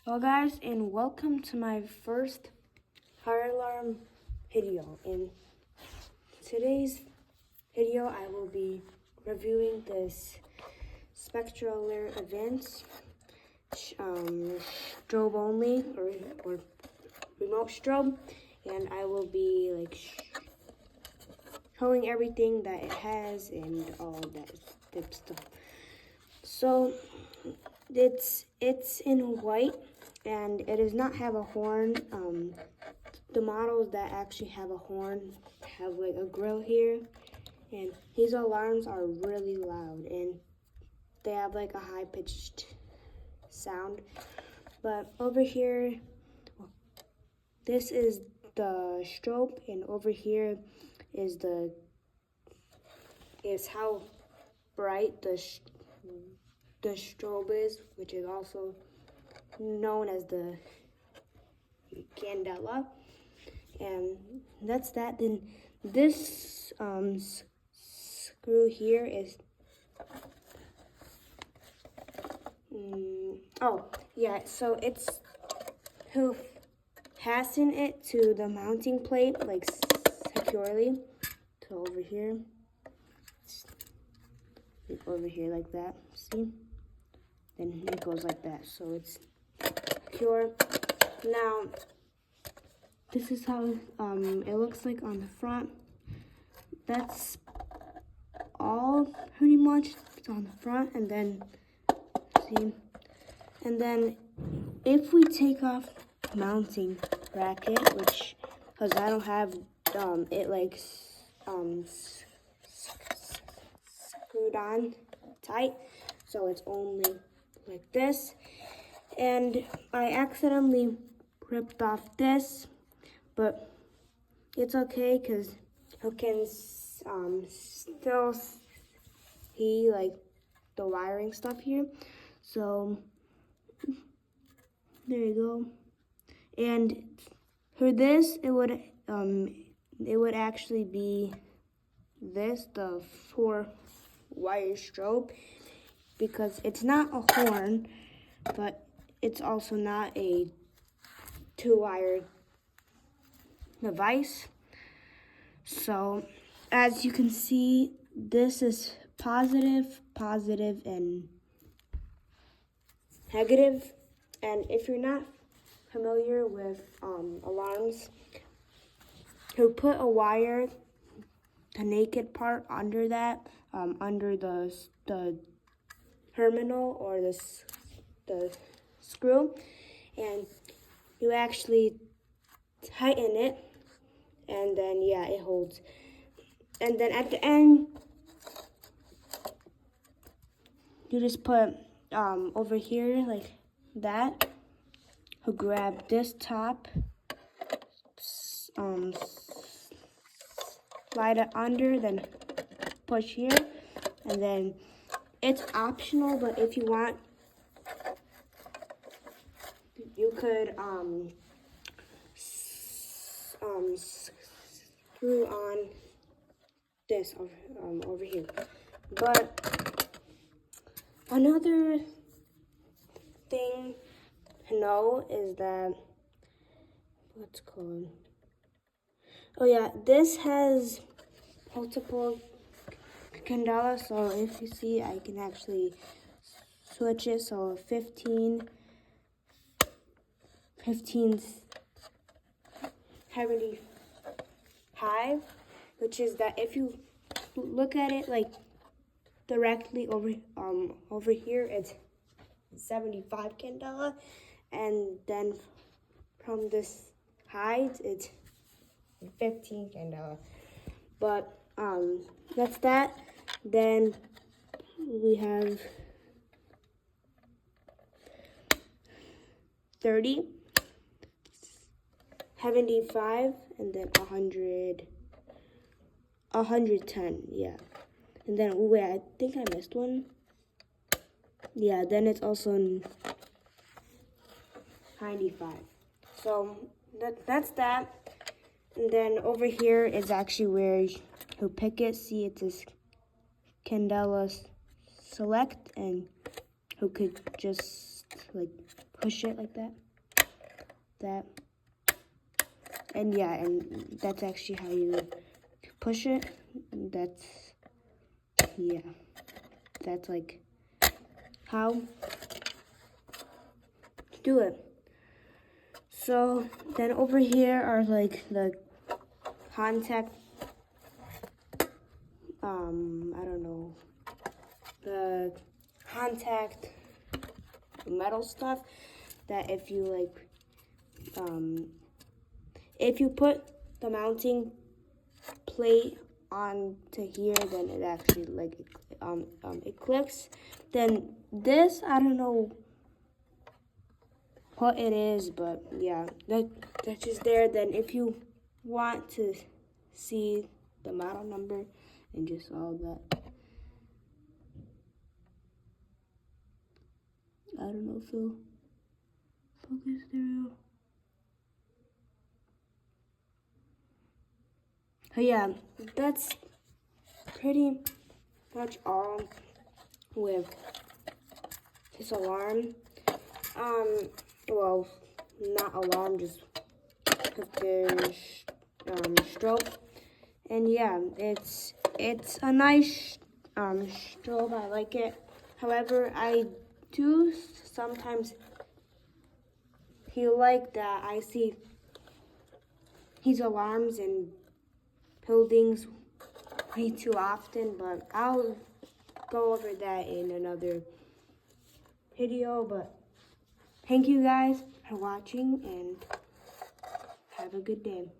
Hello guys, and welcome to my first fire alarm video. In today's video I will be reviewing this Spectral Alert Advanced strobe only or remote strobe, and I will be showing everything that it has and all that good stuff. So it's in white and it does not have a horn. The models that actually have a horn have like a grill here, and these alarms are really loud and they have like a high-pitched sound. But over here, this is the strobe, and over here is how bright the strobe is, which is also known as the candela. And that's that. Then this screw here is so it's to fasten it to the mounting plate like securely. So over here like that, see? Then it goes like that, so it's secure. Now this is how it looks like on the front. That's all pretty much. It's on the front, and then see, and then if we take off mounting bracket, which because I don't have it like screwed on tight, so it's only like this, and I accidentally ripped off this, but it's okay because you can still see like the wiring stuff here. So there you go. And for this, it would actually be this, the 4-wire strobe, because it's not a horn, but it's also not a 2-wire device. So as you can see, this is positive, and negative. And if you're not familiar with alarms, you put a wire, the naked part, under that, under the terminal or the screw, and you actually tighten it, and then yeah, it holds. And then at the end, you just put over here like that. You grab this top, slide it under, then push here, and then it's optional, but if you want, you could screw on this over here. But another thing to know is that, what's called, oh yeah, this has multiple candela, so if you see, I can actually switch it. So 15, 75, which is that if you look at it like directly over here, it's 75 candela, and then from this height it's 15 candela. But that's that. Then we have 30, 75, and then 100, 110, yeah. And then, wait, I think I missed one. Yeah, then it's also 95. So that's that. And then over here is actually where you pick it. See, it says Candela Select, and you could just like push it like that. And yeah, and that's actually how you push it. That's, yeah, that's like how to do it. So then over here are like the contact, I don't know, the contact metal stuff that if you like, if you put the mounting plate onto here, then it actually like it clicks. Then this, I don't know what it is, but yeah, that's just there. Then if you want to see the model number and just all that, I don't know if it'll focus through. But yeah, that's pretty much all with this alarm. Well, not alarm, just with the strobe. And yeah, it's a nice strobe. I like it. However, I do sometimes feel like that I see these alarms in buildings way too often, but I'll go over that in another video. But thank you guys for watching and have a good day.